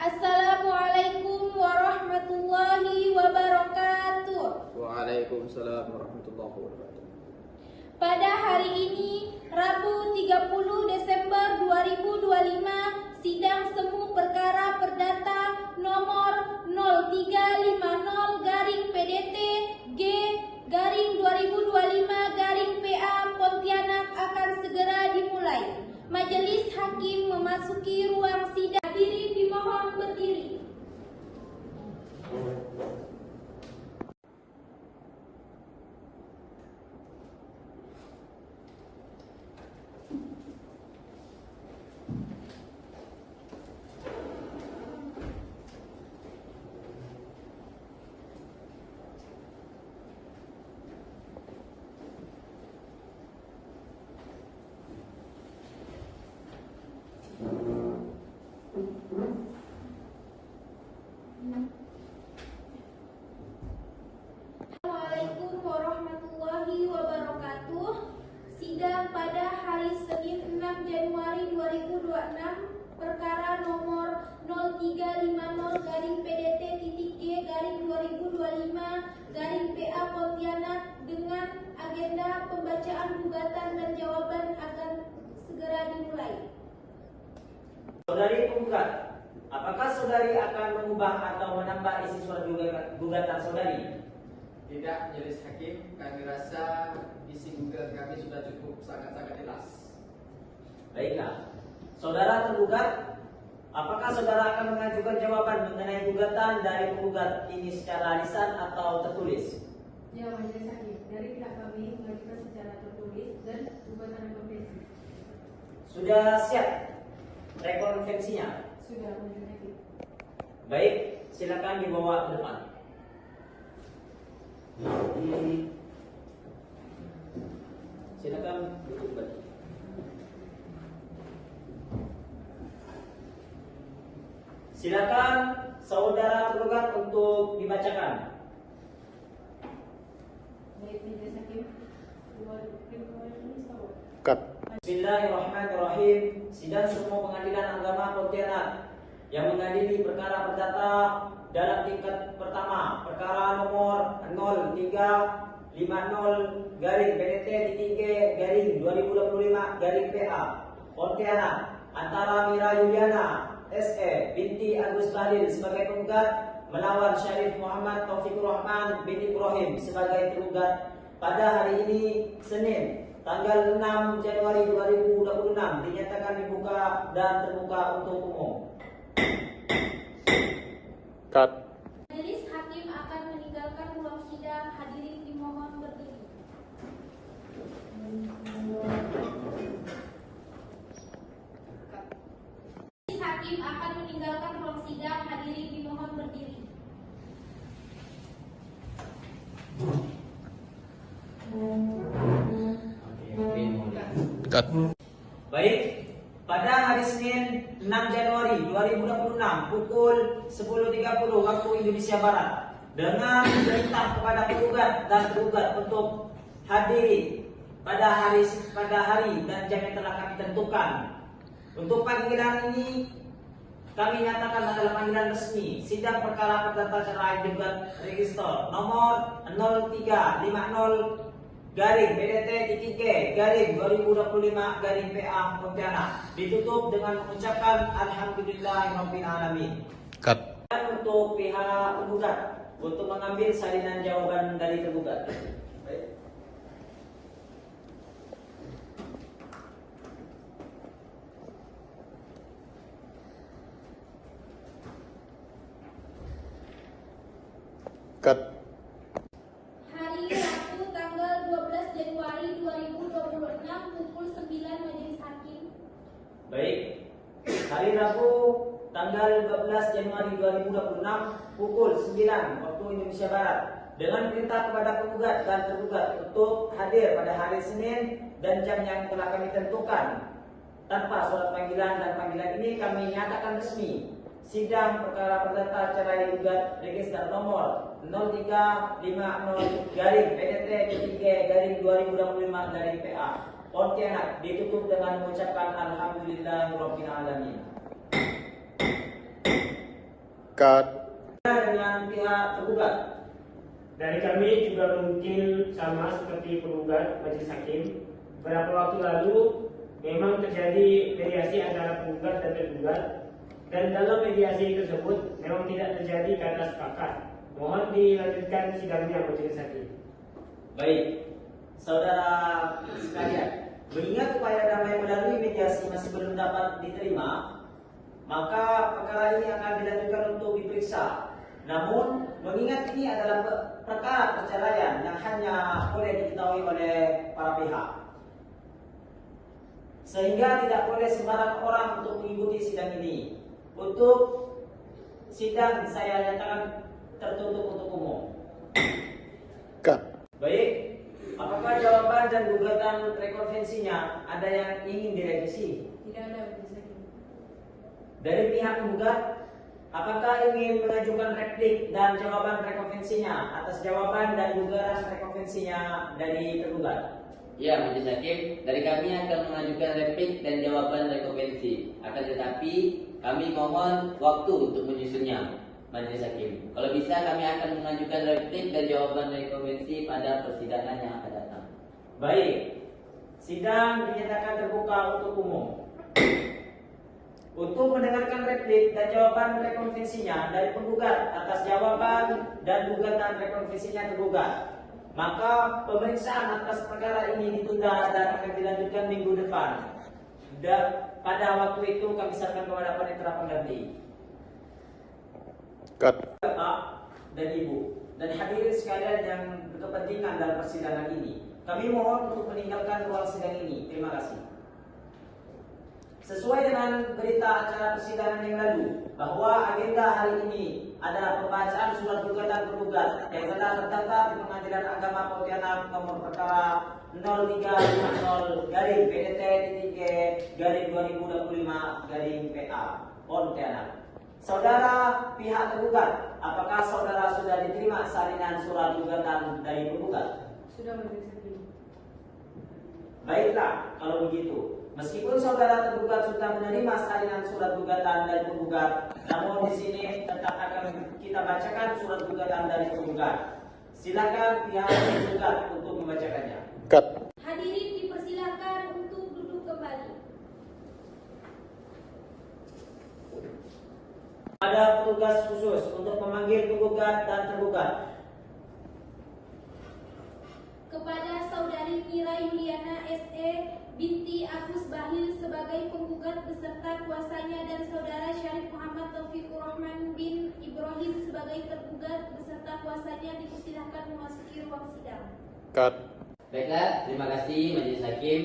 Assalamualaikum warahmatullahi wabarakatuh. Waalaikumsalam warahmatullahi wabarakatuh. Pada hari ini, Rabu 30 Desember 2025, sidang semu perkara perdata nomor 0350-PDT-G-2025-PA Pontianak akan segera dimulai. Majelis Hakim memasuki ruang sidang. Hadirin dimohon berdiri. Assalamualaikum warahmatullahi wabarakatuh. Sidang pada hari Senin 6 Januari 2026 perkara nomor 0350-PDT-G-2025-PA Pontianak dengan agenda pembacaan gugatan dan jawaban akan segera dimulai. Saudari penggugat, apakah saudari akan mengubah atau menambah isi surat gugatan saudari? Tidak, Majelis Hakim, kami rasa isi gugatan kami sudah cukup sangat-sangat jelas. Baiklah, saudara tergugat, apakah saudara akan mengajukan jawaban mengenai gugatan dari penggugat ini secara lisan atau tertulis? Ya, Majelis Hakim, dari pihak kami mengajukan secara tertulis dan gugatan konvensi. Sudah siap rekonvensinya? Sudah, Majelis Hakim. Baik, silakan dibawa ke depan. Silakan duduk kembali. Silakan saudara tergugat untuk dibacakan. Baik, Majelis Hakim. Bismillahirrahmanirrahim. Sidang Semu Pengadilan Agama Pontianak yang mengadili perkara perdata dalam tingkat pertama, perkara nomor 0350-PDT-G-2025-PA Pontianak antara Mira Yuliana SE binti Agus Bahlil sebagai penggugat melawan Syarif Muhammad Taufikur Rahman bin Ibrahim sebagai tergugat pada hari ini Senin tanggal 6 Januari 2026 dinyatakan dibuka dan terbuka untuk umum. Cut. Majelis Hakim akan meninggalkan ruang sidang. Hadirin dimohon berdiri. Majelis Hakim akan meninggalkan ruang sidang. Hadirin dimohon berdiri. Cut. Baik, pada hari Senin 6 Januari 2026 pukul 10.30 waktu Indonesia Barat dengan perintah kepada penggugat dan tergugat untuk hadiri pada hari dan jam yang telah kami tentukan. Untuk panggilan ini kami nyatakan adalah panggilan resmi sidang perkara perdata cerai gugat register nomor 0350-PDT-G-2025-PA Pontianak ditutup dengan mengucapkan alhamdulillahirabbil alamin. Cut. Dan untuk pihak penggugat untuk mengambil salinan jawaban dari tergugat. Baik. Cut. Hari Rabu tanggal 12 Januari 2026 pukul 9 Majelis Hakim. Baik. Hari Rabu tanggal 12 Januari 2026 pukul 9 waktu Indonesia Barat dengan perintah kepada penggugat dan tergugat untuk hadir pada hari Senin dan jam yang telah kami tentukan tanpa surat panggilan, dan panggilan ini kami nyatakan resmi sidang perkara perdata cerai gugat register nomor 0350-PDT-G-2025-PA Pontianak ditutup dengan mengucapkan alhamdulillahirabbil alamin. Cut. Dengan pihak tergugat. Dari kami juga mungkin sama seperti penggugat majelis hakim. Beberapa waktu lalu memang terjadi mediasi antara penggugat dan tergugat, dan dalam mediasi tersebut memang tidak terjadi kata sepakat. Mohon dilanjutkan sidangnya majelis hakim. Baik, saudara sekalian, mengingat upaya damai melalui mediasi masih belum dapat diterima, maka perkara ini akan dilanjutkan untuk diperiksa. Namun, mengingat ini adalah perkara perceraian yang hanya boleh diketahui oleh para pihak, sehingga tidak boleh sembarang orang untuk mengikuti sidang ini. Untuk sidang saya nyatakan tertutup untuk umum. Cut. Baik, apakah jawaban dan gugatan rekonvensinya ada yang ingin direvisi? Tidak ada majelis hakim. Dari pihak penggugat, apakah ingin mengajukan replik dan jawaban rekonvensinya atas jawaban dan gugatan rekonvensinya dari tergugat? Ya, majelis hakim, dari kami akan mengajukan replik dan jawaban rekonvensi. Akan tetapi, kami mohon waktu untuk menyusunnya, majelis hakim. Kalau bisa, kami akan mengajukan replik dan jawaban rekonvensi pada persidangan yang akan datang. Baik, sidang dinyatakan terbuka untuk umum. Untuk mendengarkan replik dan jawaban rekonvensinya dari penggugat atas jawaban dan gugatan rekonvensinya tergugat, maka pemeriksaan atas perkara ini ditunda dan akan dilanjutkan minggu depan. Dan pada waktu itu kami serahkan kepada panitera pengganti. Cut. Bapak dan Ibu dan hadirin sekalian yang berkepentingan dalam persidangan ini, kami mohon untuk meninggalkan ruang sidang ini. Terima kasih. Sesuai dengan berita acara persidangan yang lalu, bahwa agenda hari ini adalah pembacaan surat gugatan tergugat yang telah terdaftar di Pengadilan Agama Pontianak nomor perkara 03-PDT-PA/2025-PA Pontianak. Saudara pihak tergugat, apakah saudara sudah diterima salinan surat gugatan dari penggugat? Sudah majelis hakim. Baiklah, kalau begitu. Meskipun saudara tergugat sudah menerima salinan surat gugatan dari penggugat, namun di sini tetap akan kita bacakan surat gugatan dari penggugat. Silakan pihak tergugat untuk membacakannya. Cut. Hadirin dipersilakan untuk duduk kembali. Ada petugas khusus untuk memanggil penggugat dan tergugat. Kepada Saudari Mira Yuliana SE binti Agus Bahlil sebagai penggugat beserta kuasanya dan Saudara Syarif Muhammad Taufikur Rahman bin Ibrahim sebagai tergugat beserta kuasanya dipersilahkan memasuki ruang sidang. Cut. Baiklah, terima kasih majelis hakim.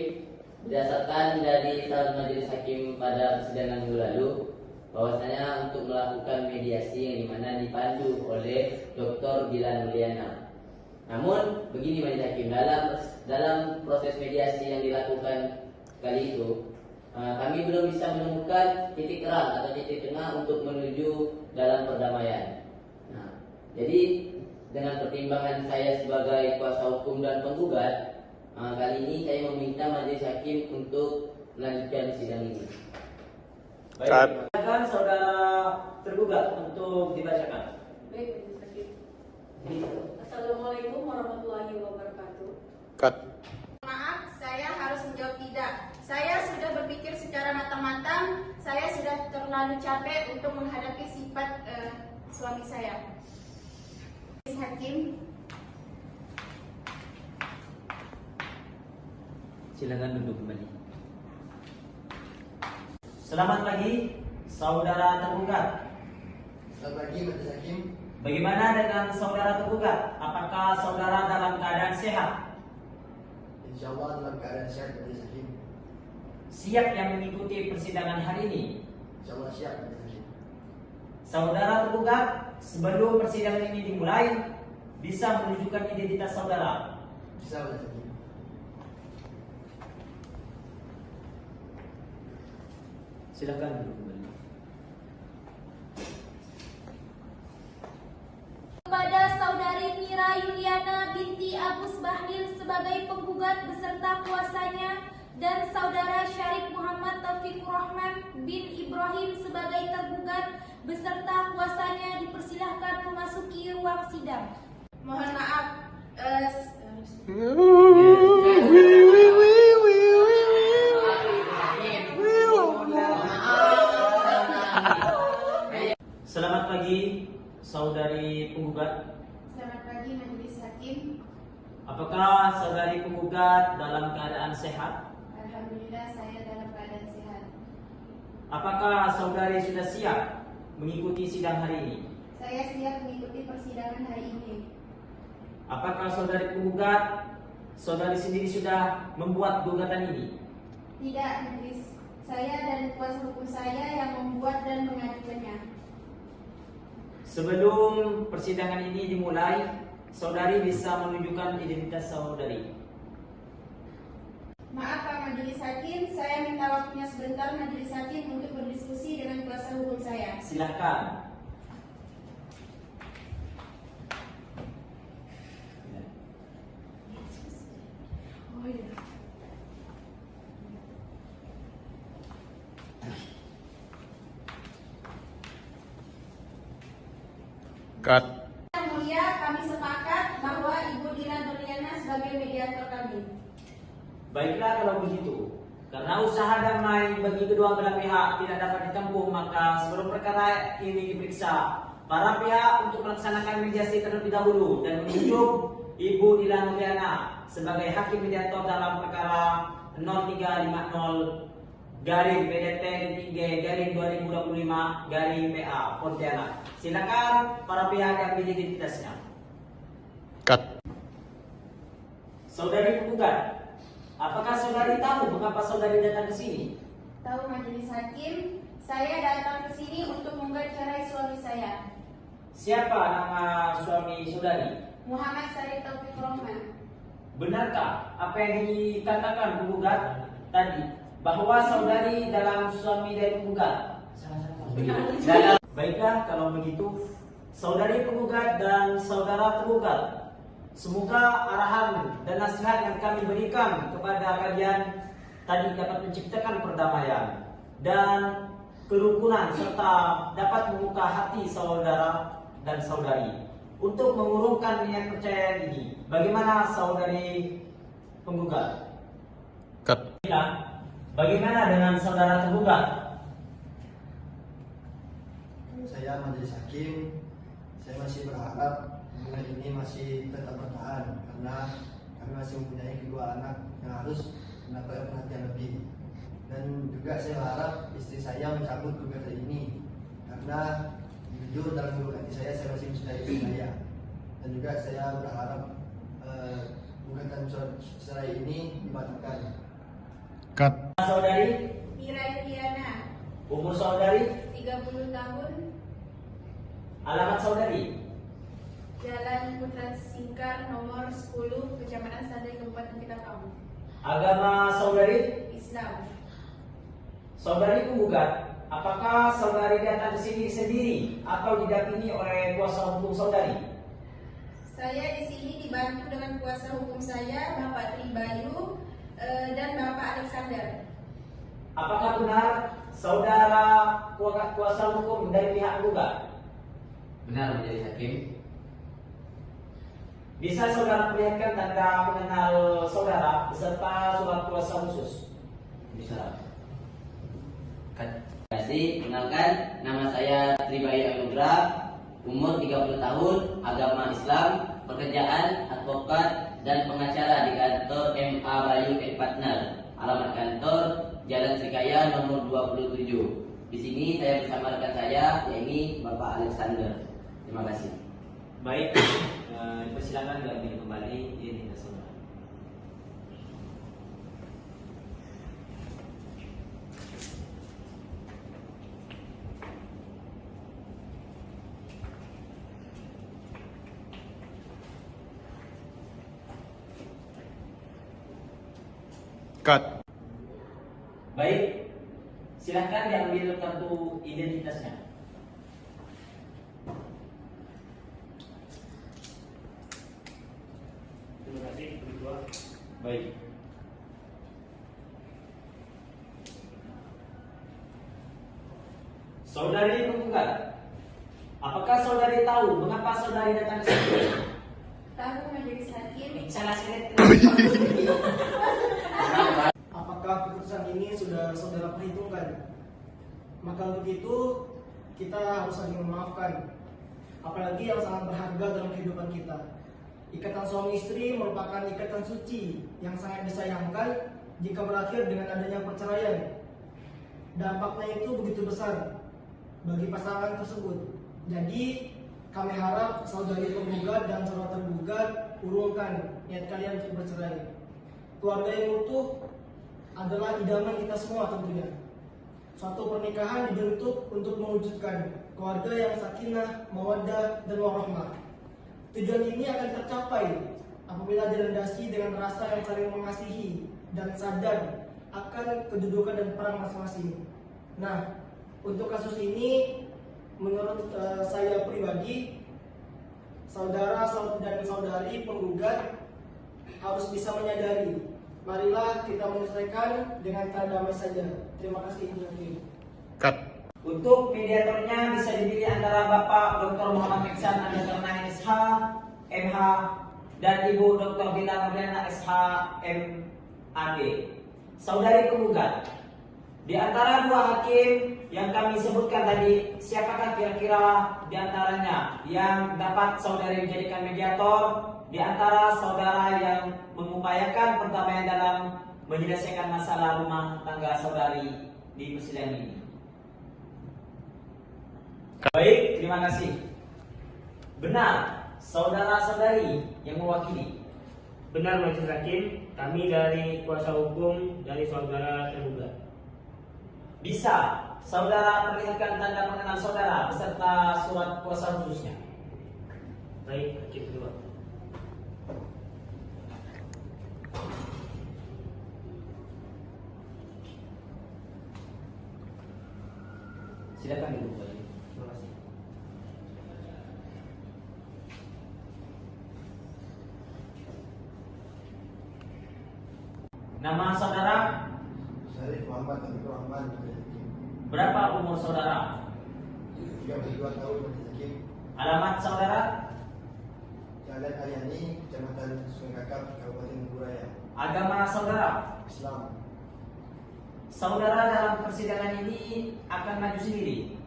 Berdasarkan dari saran majelis hakim pada persidangan minggu lalu, bahwasanya untuk melakukan mediasi yang dimana dipandu oleh Dr. Dilan Mulyana. Namun begini majelis hakim, dalam proses mediasi yang dilakukan kali itu, kami belum bisa menemukan titik terang atau titik tengah untuk menuju dalam perdamaian. Nah, jadi dengan pertimbangan saya sebagai kuasa hukum dan penggugat, kali ini saya meminta majelis hakim untuk melanjutkan sidang ini. Baik, silakan saudara tergugat untuk dibacakan. Baik, majelis hakim. Assalamualaikum warahmatullahi wabarakatuh. Cut. Maaf, saya harus menjawab tidak. Saya sudah berpikir secara matang-matang. Saya sudah terlalu capek untuk menghadapi sifat suami saya. Hakim, Silakan duduk kembali. Selamat pagi, saudara tergugat. Selamat pagi majelis hakim. Bagaimana dengan saudara tergugat? Apakah saudara dalam keadaan sehat? Insya Allah dalam keadaan sehat majelis hakim. Siap yang mengikuti persidangan hari ini? Insya Allah siap majelis hakim. Saudara tergugat, sebelum persidangan ini dimulai, bisa menunjukkan identitas saudara. Bisa majelis hakim. Silakan duduk kembali. Kepada Saudari Mira Yuliana binti Agus Bahlil sebagai penggugat beserta kuasanya dan Saudara Syarif Muhammad Taufikur Rahman bin Ibrahim sebagai tergugat beserta kuasanya kuasanya dipersilahkan memasuki ruang sidang. Mohon maaf. Selamat pagi, saudari penggugat. Selamat pagi Majelis Hakim. Apakah saudari penggugat dalam keadaan sehat? Alhamdulillah saya dalam keadaan sehat. Apakah saudari sudah siap mengikuti sidang hari ini? Saya siap mengikuti persidangan hari ini. Apakah saudari penggugat, saudari sendiri sudah membuat gugatan ini? Tidak, Majelis. Saya dan kuasa hukum saya yang membuat dan mengajukannya. Sebelum persidangan ini dimulai, saudari bisa menunjukkan identitas saudari. Maaf Pak Majelis Hakim, saya minta waktunya sebentar Majelis Hakim untuk berdiskusi dengan kuasa hukum saya. Silakan. Cut. Yang mulia, kami sepakat bahwa Ibu Dina Nurliana sebagai mediator kami. Baiklah kalau begitu. Karena usaha damai bagi kedua belah pihak tidak dapat ditempuh, maka sebelum perkara ini diperiksa, para pihak untuk melaksanakan mediasi terlebih dahulu dan menunjuk Ibu Dina Nurliana sebagai hakim mediator dalam perkara 0350 garing PDT 3 garing 2025 garing PA Pontianak. Silakan para pihak yang ambil identitasnya. Cut. Saudari penggugat, apakah saudari tahu mengapa saudari datang ke sini? Tahu Majelis Hakim, saya datang ke sini untuk menggugat cerai suami saya, Siapa nama suami saudari? Muhammad Syarif Taufik Rohman. Benarkah apa yang dikatakan penggugat tadi bahwa saudari dalam suami dari penggugat? Baiklah kalau begitu, saudari penggugat dan saudara tergugat, semoga arahan dan nasihat yang kami berikan kepada kalian tadi dapat menciptakan perdamaian dan kerukunan serta dapat membuka hati saudara dan saudari untuk mengurungkan niat percaya ini. Bagaimana saudari penggugat? Cut. Bagaimana dengan saudara tergugat? Saya Majelis Hakim, saya masih berharap hubungan ini masih tetap bertahan karena kami masih mempunyai kedua anak yang harus mendapatkan perhatian lebih. Dan juga saya berharap istri saya mencabut gugatan ini karena jujur dalam gugatan saya masih mencintai istri saya. Dan juga saya berharap gugatan cerai ini dibatalkan. Cut. Saudari, Mira Yuliana, umur saudari, 30 tahun, alamat saudari, Jalan Putra Singkar nomor 10, Kecamatan Sadai, Kabupaten Ketapang. agama saudari, Islam. saudari penggugat, apakah saudari datang ke sini sendiri atau didampingi oleh kuasa hukum saudari? Saya di sini dibantu dengan kuasa hukum saya, Bapak Tribayu dan Bapak Alexander. Apakah benar saudara kuasa hukum dari pihak penggugat? Benar Majelis Hakim. Bisa saudara perlihatkan tanda pengenal saudara beserta surat kuasa khusus? Bisa. Terima kasih. Kenalkan, nama saya Tribayu Anugrah, umur 30 tahun, agama Islam, pekerjaan advokat dan pengacara di kantor MA Bayu Partner. Alamat kantor Jalan Srikaya nomor 27. Di sini saya bersama rekan saya, yaitu Bapak Alexander. Terima kasih. Baik, persilakan diambil kembali identitas saudara. Cut. Baik, silahkan diambil kartu identitasnya. Terima kasih berdua. Baik. Saudari penggugat, Apakah saudari tahu mengapa saudari datang ke sini? Tahu majelis hakim. Salah sekali. Apakah keputusan ini sudah saudara perhitungkan? Maka untuk itu kita harus saling memaafkan, apalagi yang sangat berharga dalam kehidupan kita. Ikatan suami istri merupakan ikatan suci yang sangat disayangkan jika berakhir dengan adanya perceraian. Dampaknya itu begitu besar bagi pasangan tersebut. Jadi kami harap saudari penggugat dan saudara tergugat urungkan niat kalian untuk bercerai. Keluarga yang utuh adalah idaman kita semua tentunya. Suatu pernikahan dibentuk untuk mewujudkan keluarga yang sakinah, mawaddah, dan warahmah. Tujuan ini akan tercapai apabila dilandasi dengan rasa yang saling mengasihi dan sadar akan kedudukan dan peran masing-masing. Nah, untuk kasus ini, menurut saya pribadi, saudara dan saudari penggugat harus bisa menyadari, marilah kita menyelesaikan dengan cara damai saja. Terima kasih. Cut. Untuk mediatornya bisa dipilih antara Bapak Dr. Muhammad Iksan Andakarnain SH, MH, dan Ibu Dr. Bila Nurliana SH, MAD. Saudari penggugat, di antara dua hakim yang kami sebutkan tadi, siapakah kira-kira di antaranya yang dapat saudari menjadikan mediator di antara saudara yang mengupayakan perdamaian dalam menyelesaikan masalah rumah tangga saudari di persidangan ini? Baik, terima kasih. Benar, saudara-saudari yang mewakili. Benar majelis hakim, kami dari kuasa hukum dari saudara tergugat. Bisa saudara perlihatkan tanda pengenal saudara beserta surat kuasa khususnya. Baik, hakim kedua. Silakan duduk lagi. Terima kasih. Nama saudara? Syarif Muhammad Abdul Rahman. Berapa umur saudara? 32 tahun Hakim. Alamat saudara? Jalan Ayani, Kecamatan Sungai Kakap, Kabupaten Buraya. Agama saudara? Islam. Saudara dalam persidangan ini akan maju sendiri?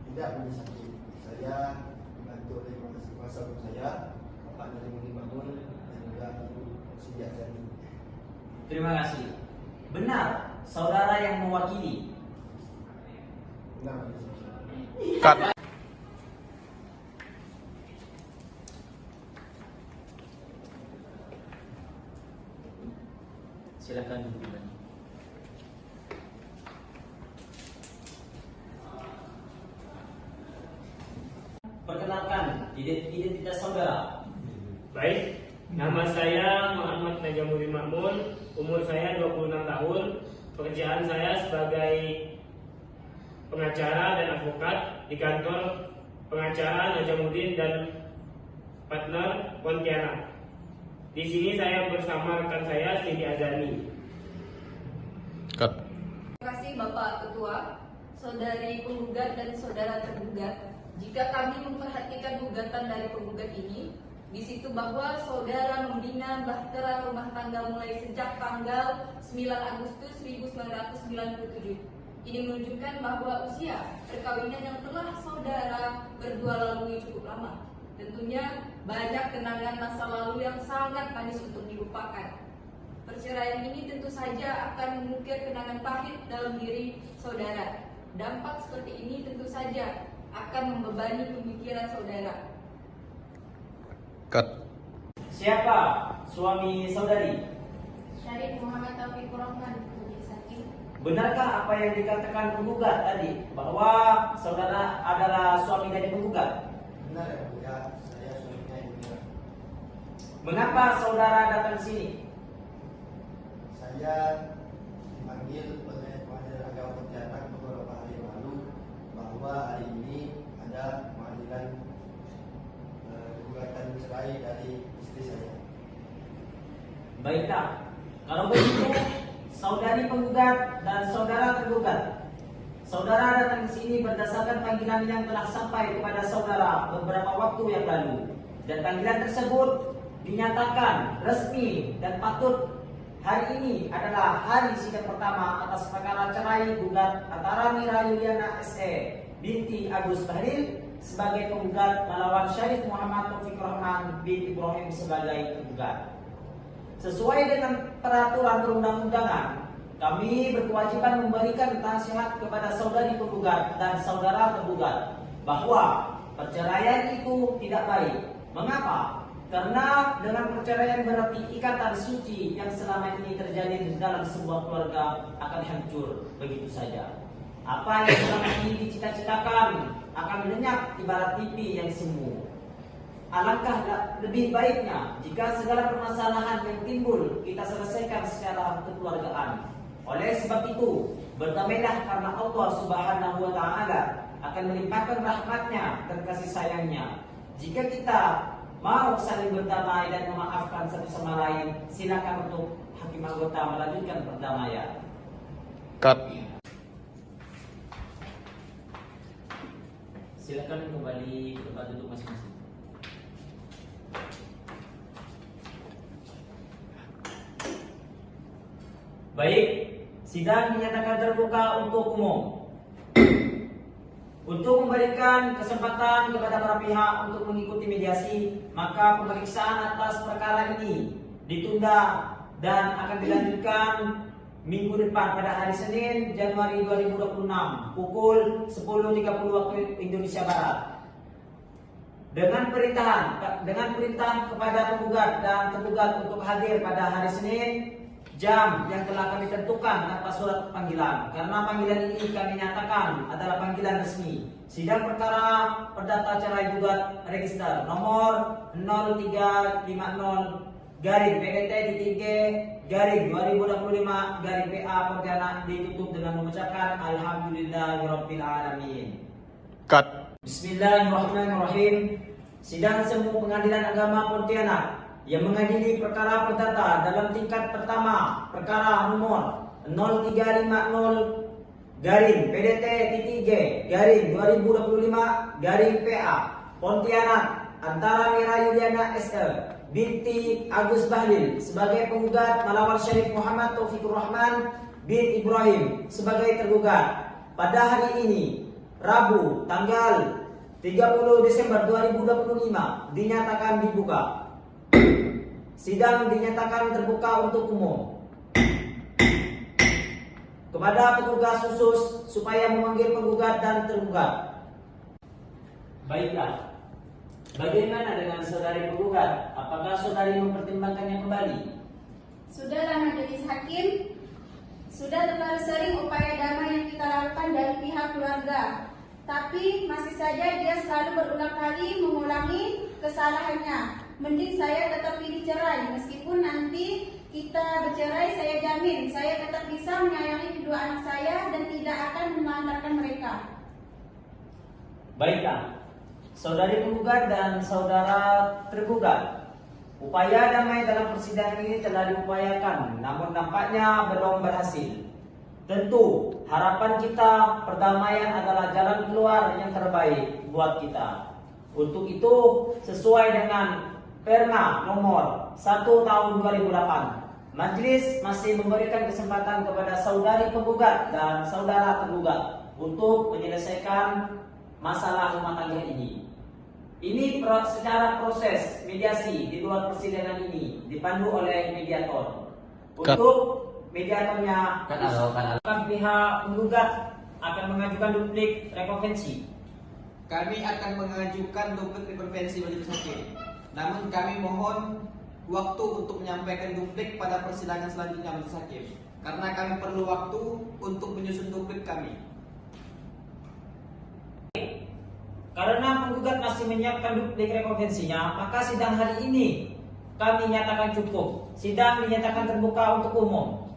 Tidak menyesali. Saya dibantu oleh kuasa hukum saya, Bapak Narimudi Bangun, dan juga Ibu Sidia Zani. Terima kasih. Benar, saudara yang mewakili? Benar menyesali. Cut. Silakan duduk kembali. Perkenalkan identitas saudara. Baik, nama saya Muhammad Najamuddin Makmun, umur saya 26 tahun, pekerjaan saya sebagai pengacara dan advokat di kantor pengacara Najamuddin dan partner Pontianak. Di sini saya bersama rekan saya Siti Azani. Cut. Terima kasih Bapak Ketua, saudari penggugat dan saudara tergugat. Jika kami memperhatikan gugatan dari penggugat ini, di situ bahwa saudara membina bahtera rumah tangga mulai sejak tanggal 9 Agustus 1997. Ini menunjukkan bahwa usia perkawinan yang telah saudara berdua lalui cukup lama. Tentunya banyak kenangan masa lalu yang sangat manis untuk dilupakan. Perceraian ini tentu saja akan mengukir kenangan pahit dalam diri saudara. Dampak seperti ini tentu saja akan membebani pemikiran saudara. Cut. Siapa suami saudari? Syarif Muhammad Taufikur Rahman, majelis hakim. Benarkah apa yang dikatakan penggugat tadi bahwa saudara adalah suami dari penggugat? Benar ya, Bu? Ya, saya suaminya Ibu Mira. Mengapa saudara datang sini? Saya dipanggil oleh Pengadilan Agama Pontianak beberapa hari yang lalu bahwa hari ini ada pengadilan gugatan cerai dari istri saya. Baiklah, kalau begitu saudari penggugat dan saudara tergugat, Saudara datang ke sini berdasarkan panggilan yang telah sampai kepada saudara beberapa waktu yang lalu. Dan panggilan tersebut dinyatakan resmi dan patut hari ini adalah hari sidang pertama atas perkara cerai gugat antara Mira Yuliana SE binti Agus Bahlil sebagai penggugat melawan Syarif Muhammad Taufik Rahman bin Ibrahim sebagai tergugat. Sesuai dengan peraturan perundang-undangan, kami berkewajiban memberikan nasihat kepada saudari penggugat dan saudara tergugat bahwa perceraian itu tidak baik. Mengapa? Karena dengan perceraian berarti ikatan suci yang selama ini terjadi di dalam sebuah keluarga akan hancur begitu saja. Apa yang selama ini dicita-citakan akan lenyap ibarat pipi yang semu. Alangkah lebih baiknya jika segala permasalahan yang timbul kita selesaikan secara kekeluargaan. Oleh sebab itu, berdamailah karena Allah Subhanahu wa Ta'ala akan melimpahkan rahmatnya dan kasih sayangnya. Jika kita mau saling berdamai dan memaafkan satu sama lain, silakan untuk hakim anggota melanjutkan perdamaian. Cut. Silakan kembali ke tempat duduk masing-masing. Baik, sidang dinyatakan terbuka untuk umum. Untuk memberikan kesempatan kepada para pihak untuk mengikuti mediasi, maka pemeriksaan atas perkara ini ditunda dan akan dilanjutkan minggu depan pada hari Senin Januari 2026 pukul 10.30 waktu Indonesia Barat. Dengan perintah kepada penggugat dan tergugat untuk hadir pada hari Senin jam yang telah kami tentukan tanpa surat panggilan, karena panggilan ini kami nyatakan adalah panggilan resmi. Sidang perkara perdata cerai gugat register nomor 0350-PDT-2025-PA Pontianak ditutup dengan mengucapkan Alhamdulillahirrabbilalamin. Cut. Bismillahirrahmanirrahim. Sidang Semu Pengadilan Agama Pontianak yang mengadili perkara perdata dalam tingkat pertama perkara nomor 0350-PDT-2025-PA Pontianak antara Mira Yuliana SE binti Agus Bahlil sebagai penggugat melawan Syarif Muhammad Taufik Rahman bin Ibrahim sebagai tergugat pada hari ini Rabu tanggal 30 Desember 2025 dinyatakan dibuka. Sidang dinyatakan terbuka untuk umum. Kepada petugas khusus supaya memanggil penggugat dan tergugat. Baiklah. Bagaimana dengan saudari penggugat? Apakah saudari mempertimbangkannya kembali? Sudahlah Majelis Hakim, sudah terlalu sering upaya damai yang kita lakukan dari pihak keluarga. Tapi masih saja dia selalu berulang kali mengulangi kesalahannya. Mending saya tetap pilih cerai, meskipun nanti kita bercerai, saya jamin saya tetap bisa menyayangi kedua anak saya dan tidak akan menelantarkan mereka. Baiklah, saudari penggugat dan saudara tergugat, upaya damai dalam persidangan ini telah diupayakan, namun nampaknya belum berhasil. Tentu harapan kita perdamaian adalah jalan keluar yang terbaik buat kita. Untuk itu sesuai dengan Perma nomor 1 tahun 2008, Majelis masih memberikan kesempatan kepada saudari penggugat dan saudara tergugat untuk menyelesaikan masalah rumah tangga ini. Ini secara proses mediasi di luar persidangan ini dipandu oleh mediator. Untuk mediatornya, pihak penggugat akan mengajukan duplik rekonvensi. Kami akan mengajukan duplik rekonvensi majelis hakim. Namun kami mohon waktu untuk menyampaikan duplik pada persidangan selanjutnya majelis hakim, karena kami perlu waktu untuk menyusun duplik kami. Karena penggugat masih menyiapkan duplik rekonvensinya, maka sidang hari ini kami nyatakan cukup. Sidang dinyatakan terbuka untuk umum.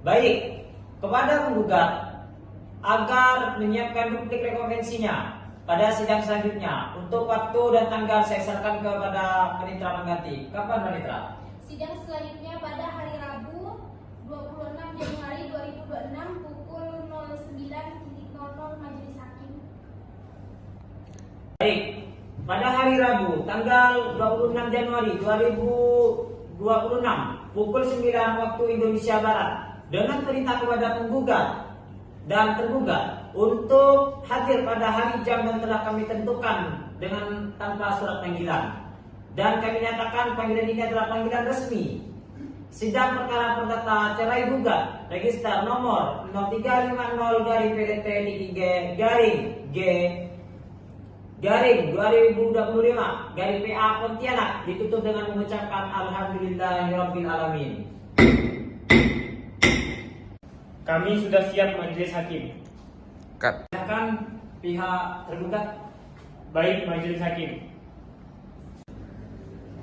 Baik, kepada penggugat agar menyiapkan duplik rekonvensinya pada sidang selanjutnya. Untuk waktu dan tanggal saya serahkan kepada Panitra pengganti. Kapan Panitra? Sidang selanjutnya pada hari Rabu 26 Januari 2026 pukul Baik, pada hari Rabu tanggal 26 Januari 2026 pukul 9 waktu Indonesia Barat dengan perintah kepada penggugat dan tergugat untuk hadir pada hari jam yang telah kami tentukan dengan tanpa surat panggilan, dan kami nyatakan panggilan ini adalah panggilan resmi. Sidang perkara perdata cerai gugat register nomor 0350-PDT-G-2025-PA Pontianak ditutup dengan mengucapkan Alhamdulillahirabbil alamin. Kami sudah siap majelis hakim. Cut. Silakan pihak tergugat. Baik majelis hakim.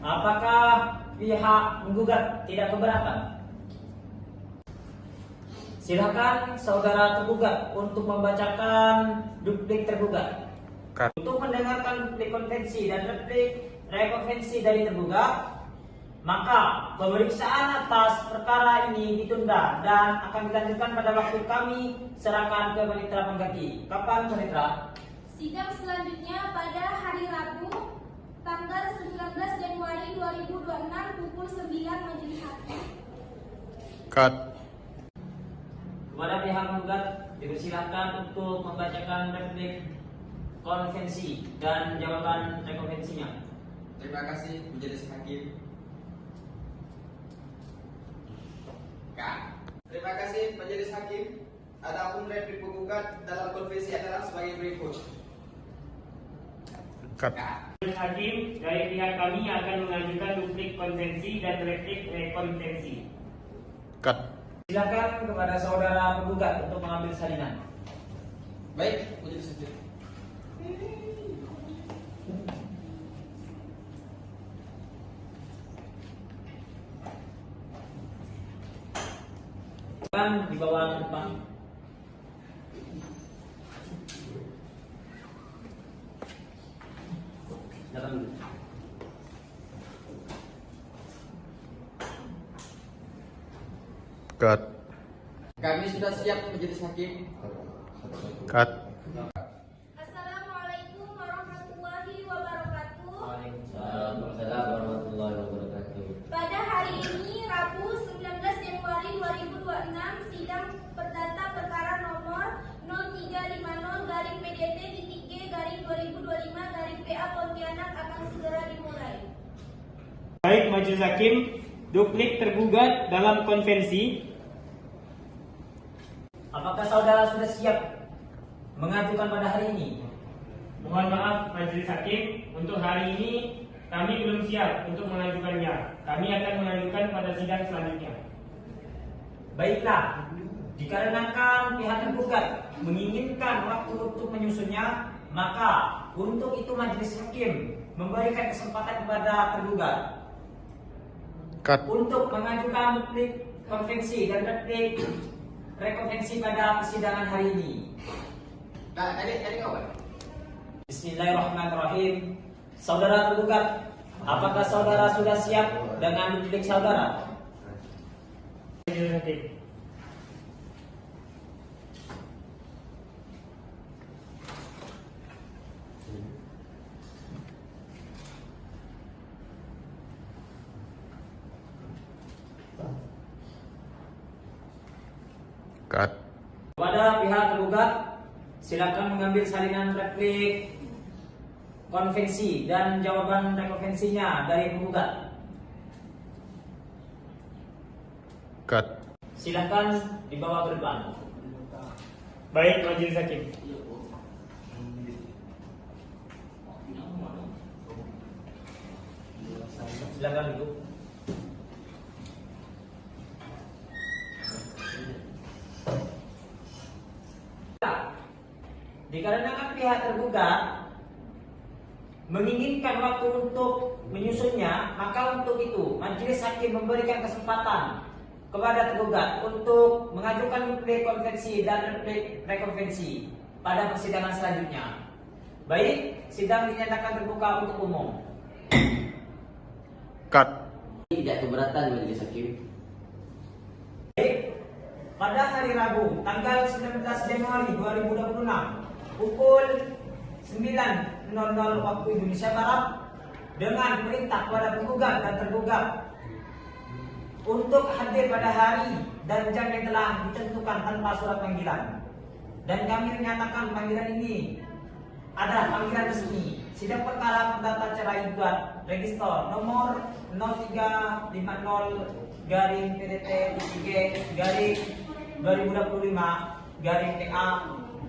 Apakah pihak menggugat tidak keberatan? Silakan saudara tergugat untuk membacakan duplik tergugat. Cut. Untuk mendengarkan duplik konvensi dan duplik rekonvensi dari tergugat, maka pemeriksaan atas perkara ini ditunda dan akan dilanjutkan pada waktu kami serahkan ke panitera pengganti. Kapan panitera? Sidang selanjutnya pada hari Rabu tanggal 19 Januari 2026 pukul 9 majelis hakim. Cut. Kepada pihak penggugat dipersilakan untuk membacakan replik konvensi dan jawaban rekonvensinya. Terima kasih majelis hakim. Terima kasih majelis hakim. Adapun replik penggugat dalam konvensi adalah sebagai berikut. Cut. Majelis hakim, dari pihak kami akan mengajukan duplik konvensi dan replik rekonvensi. Cut. Silakan kepada saudara penggugat untuk mengambil salinan. Baik, majelis hakim. Silakan dibawa ke depan. Silakan dulu. Cut. Kami sudah siap majelis hakim. Cut. Assalamualaikum warahmatullahi wabarakatuh. Waalaikumsalam warahmatullahi wabarakatuh. Pada hari ini Rabu 19 Januari 2026 sidang perdata perkara nomor 0350-PDT-G-2025-PA Pontianak akan segera dimulai. Baik majelis hakim, duplik tergugat dalam konvensi. Apakah saudara sudah siap mengajukan pada hari ini? Mohon maaf majelis hakim, untuk hari ini kami belum siap untuk mengajukannya. Kami akan mengajukan pada sidang selanjutnya. Baiklah, dikarenakan pihak tergugat menginginkan waktu untuk menyusunnya, maka untuk itu majelis hakim memberikan kesempatan kepada tergugat Cut. untuk mengajukan duplik konvensi dan duplik rekonvensi pada persidangan hari ini. Nah, tadi kawan. Bismillahirrahmanirrahim. Saudara tergugat, apakah saudara sudah siap dengan duplik saudara? Majelis hakim. Cut. Kepada pihak tergugat, silakan mengambil salinan replik konvensi dan jawaban rekonvensinya dari penggugat. Cut. Silakan dibawa ke depan. Baik majelis hakim. Silakan duduk. Dikarenakan pihak tergugat menginginkan waktu untuk menyusunnya, maka untuk itu majelis hakim memberikan kesempatan kepada tergugat untuk mengajukan duplik konvensi dan duplik rekonvensi pada persidangan selanjutnya. Baik, sidang dinyatakan terbuka untuk umum. Cut. Tidak keberatan majelis hakim. Baik, pada hari Rabu tanggal 19 Januari 2026 pukul 9.00 waktu Indonesia Barat dengan perintah kepada penggugat dan tergugat untuk hadir pada hari dan jam yang telah ditentukan tanpa surat panggilan. Dan kami menyatakan panggilan ini adalah panggilan resmi. Sidang perkara perdata cerai gugat register nomor 0350-PDT-2025-PA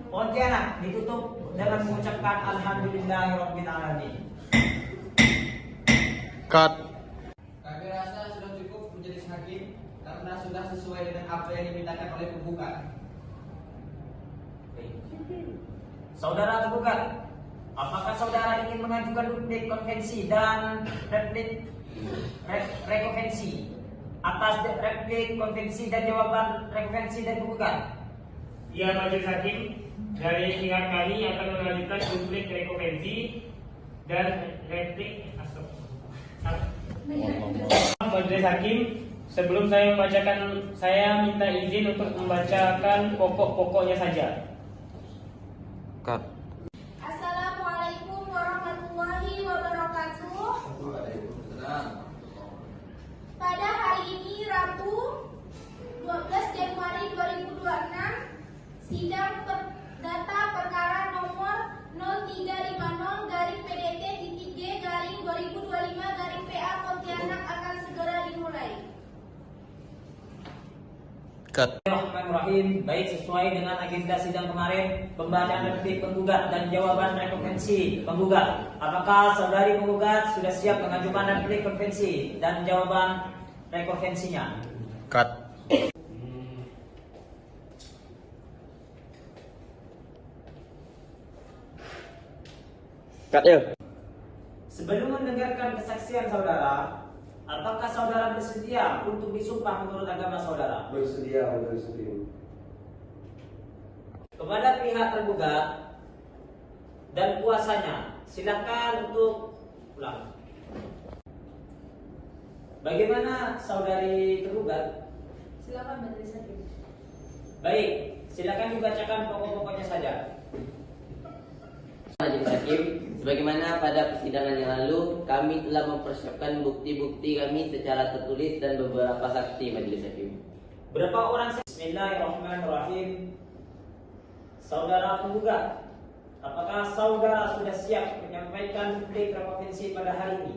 Pontianak ditutup dengan mengucapkan alhamdulillahirobbilalamin. Cut. Kami rasa sudah cukup menjadi hakim karena sudah sesuai dengan apa yang dimintakan oleh penggugat. Saudara tergugat, apakah saudara ingin mengajukan duplik konvensi dan replik rekonvensi atas replik konvensi dan jawaban rekonvensi dari penggugat? Ya, majelis hakim, dari pihak kami akan mengajukan duplik rekonvensi dan replik Majelis hakim, sebelum saya membacakan, saya minta izin untuk membacakan pokok-pokoknya saja. Cut. Assalamualaikum warahmatullahi wabarakatuh. Pada hari ini Rabu 12 Januari 2026, sidang perdata perkara nomor 0350-PDT-G-2025-PA Pontianak akan segera dimulai. Cut. Bismillahirrahmanirrahim. Baik, sesuai dengan agenda sidang kemarin, pembacaan replik penggugat dan jawaban rekonvensi penggugat. Apakah saudari penggugat sudah siap mengajukan replik konvensi dan jawaban rekonvensinya? Cut. Cut ya. Sebelum mendengarkan kesaksian saudara, apakah saudara bersedia untuk disumpah menurut agama saudara? Bersedia, bersedia. Kepada pihak tergugat dan kuasanya, silakan untuk ulang. Bagaimana saudari tergugat? Silakan majelis hakim. Baik, silakan dibacakan pokok-pokoknya saja. Majelis hakim, sebagaimana pada persidangan yang lalu, kami telah mempersiapkan bukti-bukti kami secara tertulis dan beberapa saksi majelis hakim. Berapa orang? Bismillahirrahmanirrahim. Saudara penggugat, apakah saudara sudah siap menyampaikan bukti rekonvensi pada hari ini?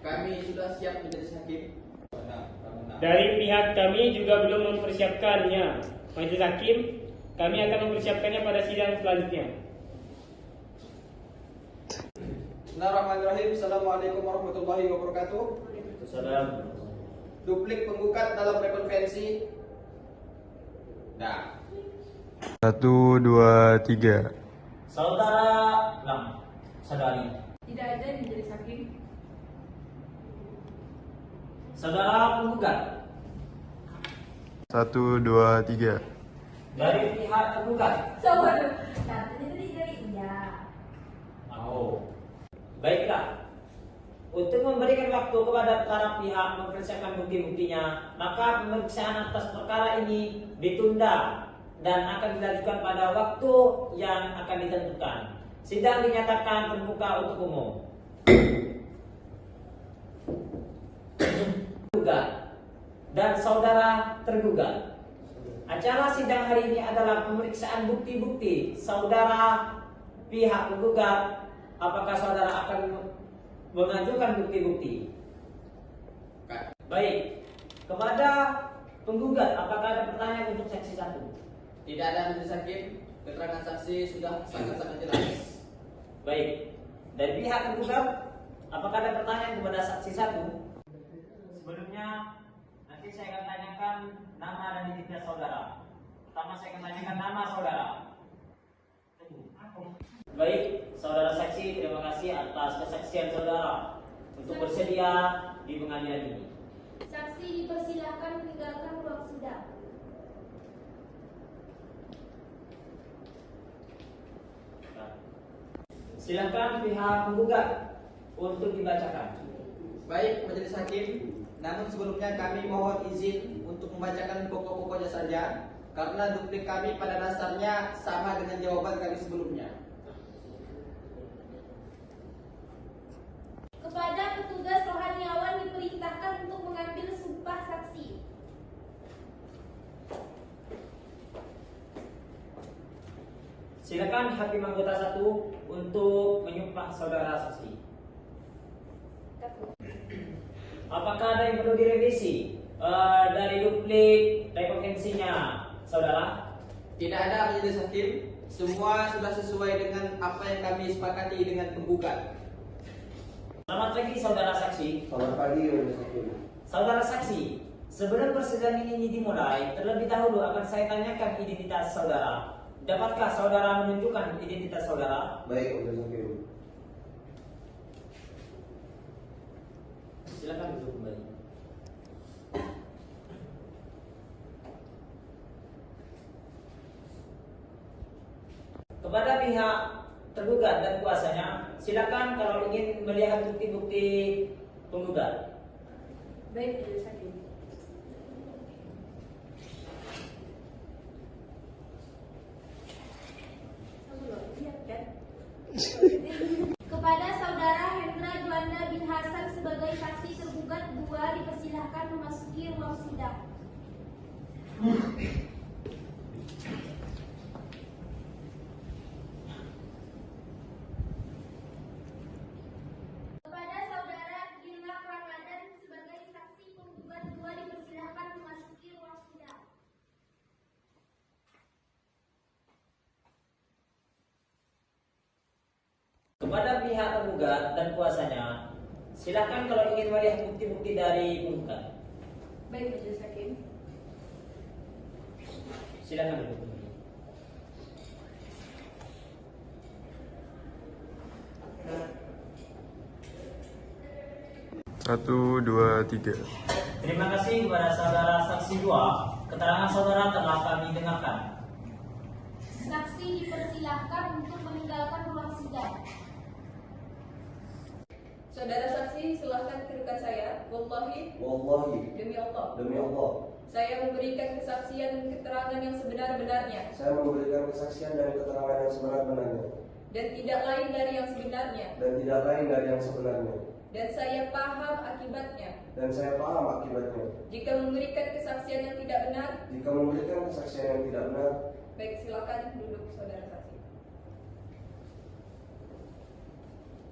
Kami sudah siap menjadi hakim. Dari pihak kami juga belum mempersiapkannya. Majelis hakim, kami akan mempersiapkannya pada sidang selanjutnya. Bismillahirrahmanirrahim. Assalamualaikum warahmatullahi wabarakatuh. Saudara, Duplik penggugat dalam rekonvensi. Nah, 1, 2, 3. saudara ulang. Saudari. Tidak ada di majelis hakim. Saudara penggugat. 1, 2, 3. Dari pihak tergugat. Saudara. Katanya tadi dari iya. Oh. Baiklah. Untuk memberikan waktu kepada para pihak mempersiapkan bukti-buktinya, maka pemeriksaan atas perkara ini ditunda dan akan dilanjutkan pada waktu yang akan ditentukan. Sidang dinyatakan terbuka untuk umum. Tergugat dan saudara tergugat. Acara sidang hari ini adalah pemeriksaan bukti-bukti saudara pihak penggugat. Apakah saudara akan mengajukan bukti-bukti? Baik. Kepada penggugat, apakah ada pertanyaan untuk saksi satu? tidak ada majelis hakim. Keterangan saksi sudah sangat-sangat jelas. Baik. Dari pihak tergugat, apakah ada pertanyaan kepada saksi satu? Sebelumnya, nanti saya akan tanyakan nama dan identitas saudara. Pertama saya akan tanyakan nama saudara. Baik, saudara saksi, terima kasih atas kesaksian saudara untuk bersedia di pengadilan ini. Saksi dipersilakan meninggalkan ruang sidang. Silakan pihak penggugat untuk dibacakan. Baik, majelis hakim. Namun sebelumnya kami mohon izin untuk membacakan pokok-pokoknya saja, karena duplik kami pada dasarnya sama dengan jawaban kami sebelumnya. Silakan hakim anggota 1 untuk menyumpah saudara saksi. Apakah ada yang perlu direvisi dari duplik rekonvensinya, saudara? Tidak ada majelis hakim. Semua sudah sesuai dengan apa yang kami sepakati dengan penggugat. Selamat pagi saudara saksi. Selamat pagi, majelis hakim. Saudara saksi, sebelum persidangan ini dimulai, terlebih dahulu akan saya tanyakan identitas saudara. Dapatkah saudara menunjukkan identitas saudara? Baik, majelis hakim. Silakan duduk kembali. Kepada pihak tergugat dan kuasanya, silakan kalau ingin melihat bukti-bukti penggugat. Baik, majelis hakim. Kepada saudara Hendra Juanda bin Hasan sebagai saksi tergugat 2 dipersilahkan memasuki ruang sidang. Kepada saudara Gilang Ramadan sebagai saksi penggugat 2 dipersilahkan memasuki ruang sidang. Kepada pihak tergugat dan kuasanya, silakan kalau ingin melihat bukti-bukti dari penggugat. Baik, majelis hakim. Silakan duduk kembali. Satu, dua, tiga. Terima kasih kepada saudara saksi 2. Keterangan saudara telah kami dengarkan. Saksi dipersilahkan untuk meninggalkan ruang sidang. Saudara saksi, silahkan kedudukan saya. Wallahi, Demi Allah, demi Allah, saya memberikan kesaksian dan keterangan yang sebenar-benarnya saya memberikan kesaksian dan keterangan yang sebenar-benarnya, dan tidak lain dari yang sebenarnya, dan tidak lain dari yang sebenarnya, dan saya paham akibatnya. dan saya paham akibatnya. Jika memberikan kesaksian yang tidak benar, Jika memberikan kesaksian yang tidak benar, baik, silakan duduk saudara saksi.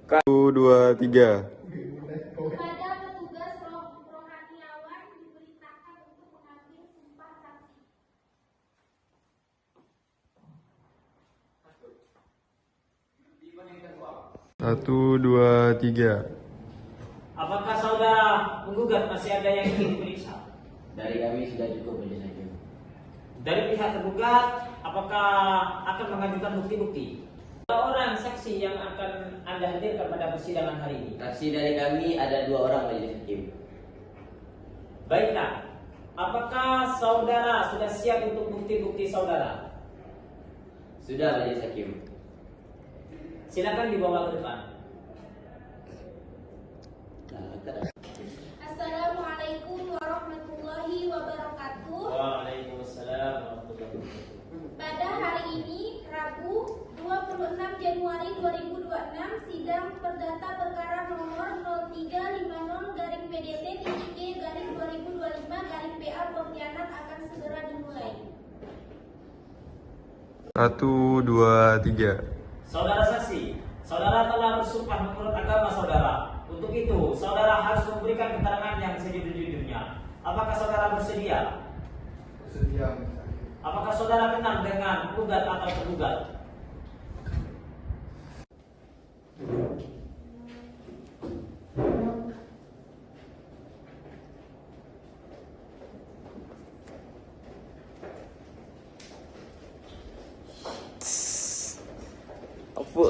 Satu, dua, tiga. Kepada petugas rohaniawan diperintahkan untuk mengambil sumpah saksi. Satu, dua, tiga. Apakah saudara penggugat masih ada yang ingin diperiksa? Dari kami sudah cukup majelis hakim. Dari pihak tergugat, apakah akan mengajukan bukti-bukti? Berapa orang saksi yang akan Anda hadirkan pada persidangan hari ini? Saksi dari kami ada 2 orang majelis hakim. Baiklah, apakah saudara sudah siap untuk bukti-bukti saudara? Sudah majelis hakim. Silakan dibawa ke depan. Assalamualaikum warahmatullahi wabarakatuh. Waalaikumsalam warahmatullahi wabarakatuh. Pada hari ini, Rabu 26 Januari 2026, sidang perdata perkara nomor 0350-PDP-2025-PA Pontianak akan segera dimulai. Satu, dua, tiga. Saudara saksi, saudara telah bersumpah menurut agama saudara. Untuk itu, saudara harus memberikan keterangan yang sejujur-jujurnya. Apakah saudara bersedia? bersedia. Apakah saudara kenal dengan penggugat atau tergugat? Apa?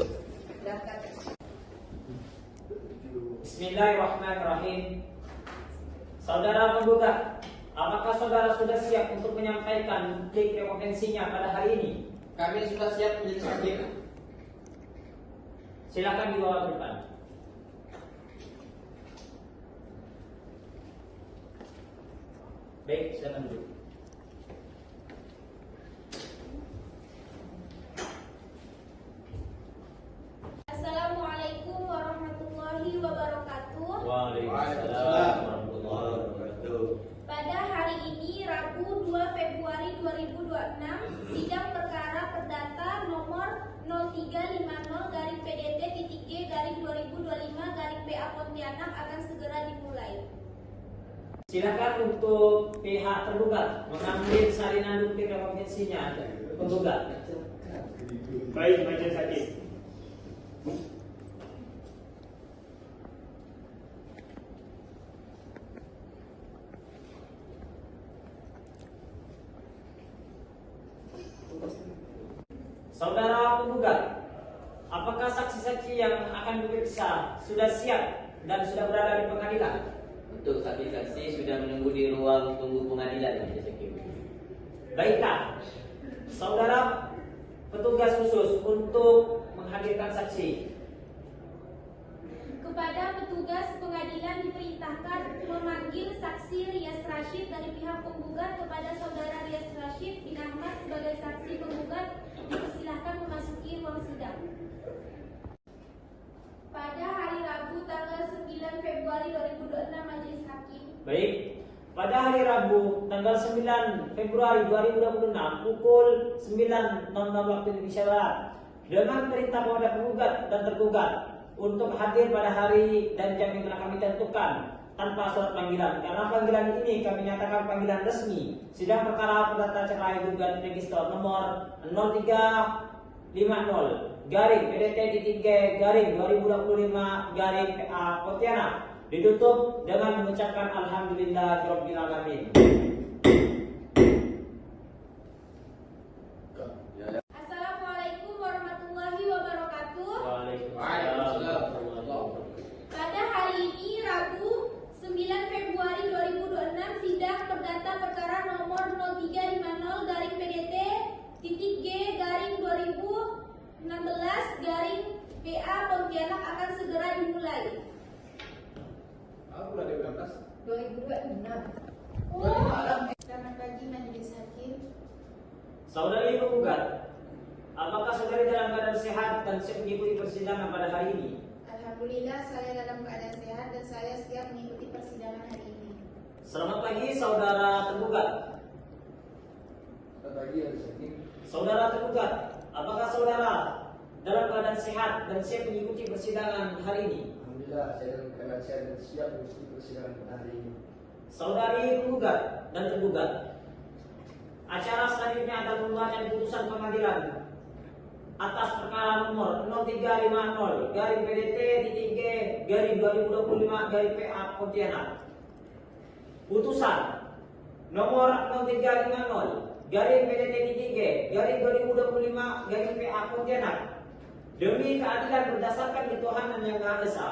Bismillahirrahmanirrahim. Saudara penggugat, apakah saudara sudah siap untuk menyampaikan bukti rekonvensinya pada hari ini? Kami sudah siap menjadi hakim. Silakan dibawa ke depan. Baik, silakan duduk. Assalamualaikum warahmatullahi wabarakatuh. Waalaikumsalam warahmatullahi wabarakatuh. Pada hari ini, Rabu 2 Februari 2026, sidang perkara perdata nomor Pontianak akan segera dimulai. Silakan untuk pihak tergugat mengambil salinan duplik rekonvensinya penggugat. Baik, majelis hakim. Saudara penggugat, apakah saksi-saksi yang akan diperiksa sudah siap dan sudah berada di pengadilan? Untuk saksi-saksi sudah menunggu di ruang tunggu pengadilan, majelis hakim. Baiklah, saudara petugas khusus untuk menghadirkan saksi. Kepada petugas pengadilan diperintahkan memanggil saksi Rias Rashid dari pihak penggugat kepada saudara Rias Rashid bin Ahmad sebagai saksi penggugat. Dipersilahkan memasuki ruang sidang. Pada hari Rabu tanggal 9 Februari 2026 Majelis Hakim. Baik, pada hari Rabu tanggal 9 Februari 2026 pukul 9.00 waktu Indonesia Barat dengan perintah kepada penggugat dan tergugat untuk hadir pada hari dan jam yang telah kami tentukan tanpa surat panggilan. Karena panggilan ini kami nyatakan panggilan resmi sidang perkara perdata cerai gugat register nomor 0350 garing PDT-3 garing 2025 garing PA Pontianak ditutup dengan mengucapkan alhamdulillahirabbil alamin. Assalamualaikum warahmatullahi wabarakatuh. Waalaikumsalam. Pada hari ini Rabu 9 Februari 2026 sidang perdata perkara nomor 0350 garing PDT titik G garing 2016 garing PA Pontianak akan segera dimulai. 2026. Selamat pagi Majelis Hakim. Saudari penggugat, apakah saudari dalam keadaan sehat dan siap mengikuti persidangan pada hari ini? Alhamdulillah saya dalam keadaan sehat dan saya siap mengikuti persidangan hari ini. Selamat pagi saudara tergugat. Selamat pagi, Majelis Hakim. Saudara tergugat, apakah saudara dalam keadaan sehat dan siap mengikuti persidangan hari ini? Alhamdulillah, saya dalam keadaan sehat dan siap mengikuti persidangan pada hari ini. Saudari penggugat dan tergugat, acara selanjutnya akan membacaan putusan pengadilan atas perkara nomor 0350 garing PDT-3 garing 2025 garing PA Pontianak. Putusan nomor 0350 garing PDT-3 garing 2025 garing PA Pontianak. Demi keadilan berdasarkan ketuhanan yang Maha Esa,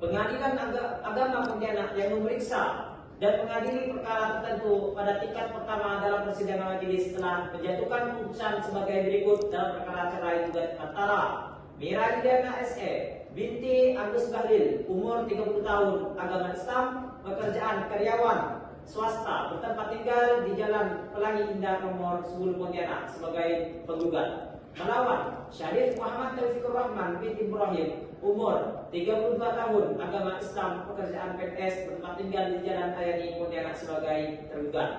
Pengadilan Agama Pontianak yang memeriksa dan mengadili perkara tertentu pada tingkat pertama dalam persidangan majelis telah menjatuhkan putusan sebagai berikut dalam perkara cerai gugat antara Mira Yuliana SE binti Agus Bahlil, umur 30 tahun, agama Islam, pekerjaan karyawan swasta, bertempat tinggal di Jalan Pelangi Indah nomor 10 Pontianak sebagai penggugat, melawan Syarif Muhammad Taufikur Rahman bin Ibrahim, umur 32 tahun, agama Islam, pekerjaan PNS, bertempat tinggal di Jalan Ayani Pontianak sebagai tergugat.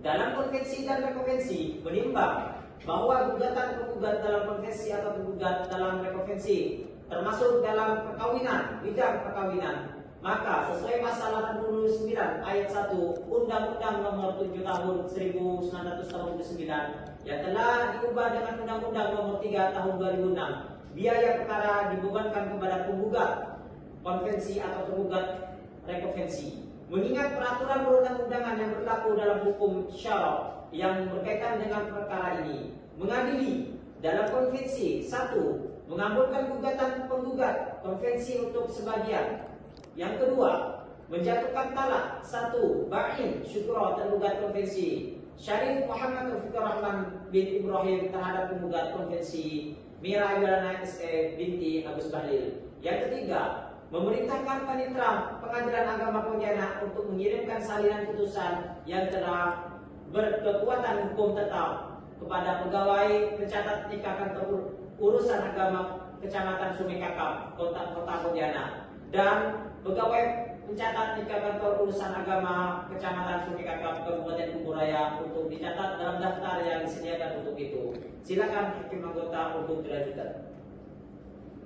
Dalam konvensi dan rekonvensi menimbang bahwa gugatan penggugat dalam konvensi atau penggugat dalam rekonvensi termasuk dalam perkawinan, bidang perkawinan, maka sesuai pasal 89 ayat 1 Undang-Undang Nomor 7 Tahun 1989 yang telah diubah dengan Undang-Undang Nomor 3 Tahun 2006, biaya perkara dibebankan kepada penggugat konvensi atau penggugat rekonvensi. Mengingat peraturan perundang-undangan yang berlaku dalam hukum syara yang berkaitan dengan perkara ini, mengadili dalam konvensi 1. Mengabulkan gugatan penggugat konvensi untuk sebagian. Yang kedua, menjatuhkan talak 1. Ba'in syukra tergugat konvensi Syarif Muhammad Taufikur Rahman bin Ibrahim terhadap penggugat konvensi Mira Yuliana SE binti Agus Bahlil. Yang ketiga, memerintahkan panitera Pengadilan Agama Pontianak untuk mengirimkan salinan putusan yang telah berkekuatan hukum tetap kepada pegawai pencatat nikah kantor urusan agama Kecamatan Sungai Kakap, Kota Pontianak, dan pegawai pencatat nikah kantor urusan agama Kecamatan Sungai Kakap, Kabupaten Kuburaya untuk dicatat dalam daftar yang disediakan untuk itu. Silakan hakim anggota untuk dilanjutkan.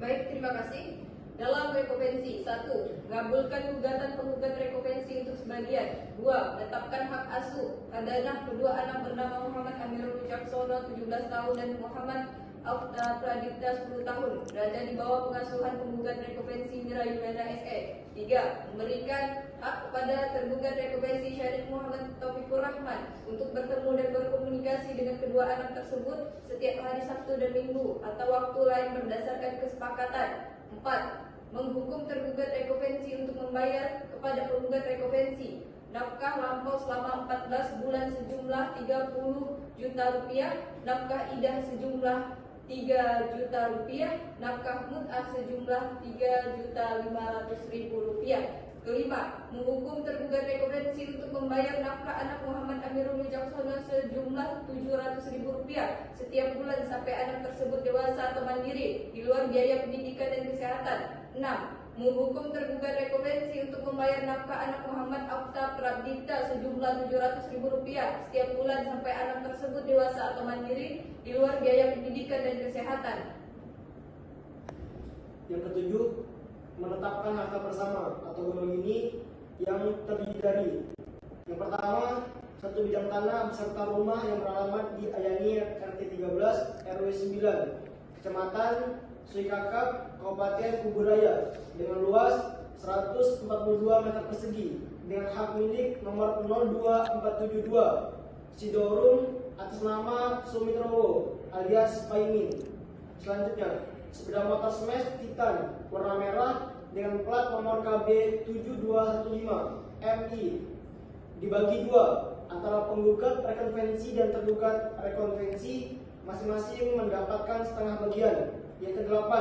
Baik, terima kasih. dalam rekovensi. 1. Mengabulkan gugatan penggugat rekovensi untuk sebagian. 2. Menetapkan hak asuh Kadanah kedua anak bernama Muhammad Amirul Wicaksono 17 tahun dan Muhammad Afta Pradipta 10 tahun berada di bawah pengasuhan penggugat rekovensi Mira Yuliana SE. 3. Memberikan hak kepada tergugat rekovensi Syarif Muhammad Taufikur Rahman untuk bertemu dan berkomunikasi dengan kedua anak tersebut setiap hari Sabtu dan Minggu atau waktu lain berdasarkan kesepakatan. 4. Menghukum tergugat rekovensi untuk membayar kepada penggugat rekovensi nafkah lampau selama 14 bulan sejumlah 30 juta rupiah, nafkah idah sejumlah 3 juta rupiah, nafkah mut'ah sejumlah 3.500.000 rupiah. Kelima, menghukum tergugat rekovensi untuk membayar nafkah anak Muhammad Amirul Wicaksono sejumlah 700.000 rupiah setiap bulan sampai anak tersebut dewasa atau mandiri di luar biaya pendidikan dan kesehatan. 6. Menghukum tergugat rekovensi untuk membayar nafkah anak Muhammad Afta Pradipta sejumlah 700.000 rupiah setiap bulan sampai anak tersebut dewasa atau mandiri di luar biaya pendidikan dan kesehatan. Yang ketujuh, menetapkan harta bersama atau ini yang terdiri dari yang pertama, 1 bidang tanah beserta rumah yang beralamat di Ayani RT 13 RW 9 Kecamatan Suikakap, Kabupaten Kuburaya dengan luas 142 meter persegi dengan hak milik nomor 02472 Sidorum atas nama Sumitrowo alias Paimin. Selanjutnya, sepeda motor smash Titan warna merah dengan plat nomor KB 7215 MI dibagi dua antara penggugat rekonvensi dan tergugat rekonvensi masing-masing mendapatkan setengah bagian. Yang ke-8,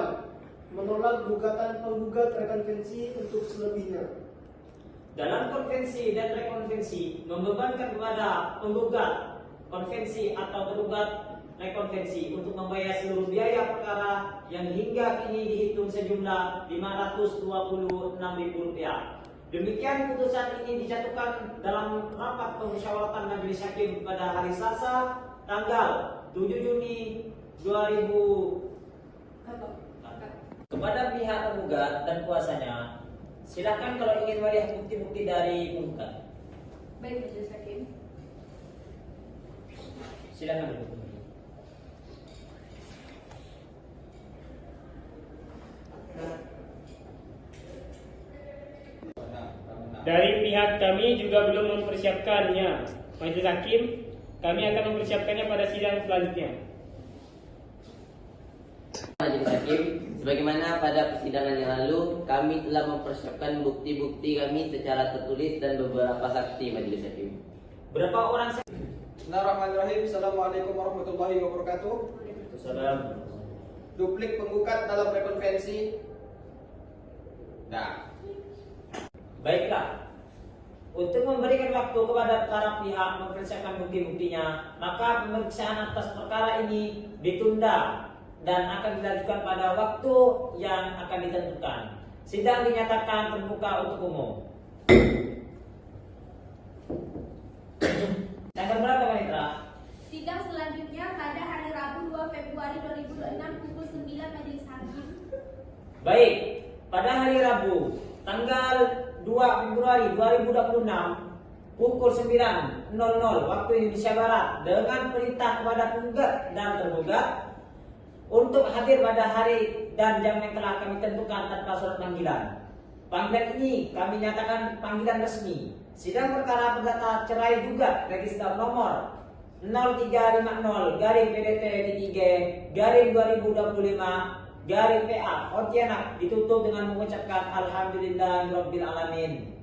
menolak gugatan penggugat rekonvensi untuk selebihnya. Dalam konvensi dan rekonvensi membebankan kepada penggugat konvensi atau tergugat rekonvensi untuk membayar seluruh biaya perkara yang hingga kini dihitung sejumlah Rp526.000. Demikian putusan ini dijatuhkan dalam rapat pemusyawaratan Majelis Hakim pada hari Selasa tanggal 7 Juni 2000. Kepada pihak tergugat dan kuasanya, silakan kalau ingin melihat bukti-bukti dari penggugat. Baik, Majelis Hakim. Silakan duduk. Dari pihak kami juga belum mempersiapkannya. Majelis Hakim, kami akan mempersiapkannya pada sidang selanjutnya. Majelis Hakim, sebagaimana pada persidangan yang lalu, kami telah mempersiapkan bukti-bukti kami secara tertulis dan beberapa saksi. Majelis Hakim. Berapa orang saksi? Bismillahirrahmanirrahim. Assalamualaikum warahmatullahi wabarakatuh. Salam. Duplik penggugat dalam rekonvensi. Baiklah. Untuk memberikan waktu kepada para pihak mempersiapkan bukti-buktinya, maka pemeriksaan atas perkara ini ditunda dan akan dilanjutkan pada waktu yang akan ditentukan. Sidang dinyatakan terbuka untuk umum. Tanggal berapa, Manitra? Sidang selanjutnya pada hari Rabu 2 Februari 2026 pukul 9 Majelis Hakim. Baik, pada hari Rabu tanggal 2 Februari 2026 pukul 9.00 waktu Indonesia Barat dengan perintah kepada penggugat dan tergugat untuk hadir pada hari dan jam yang telah kami tentukan tanpa surat panggilan. Panggilan ini kami nyatakan panggilan resmi. Sidang perkara perdata cerai gugat register nomor 0350-PDT-2025-PA Pontianak ditutup dengan mengucapkan Alhamdulillahirabbil alamin.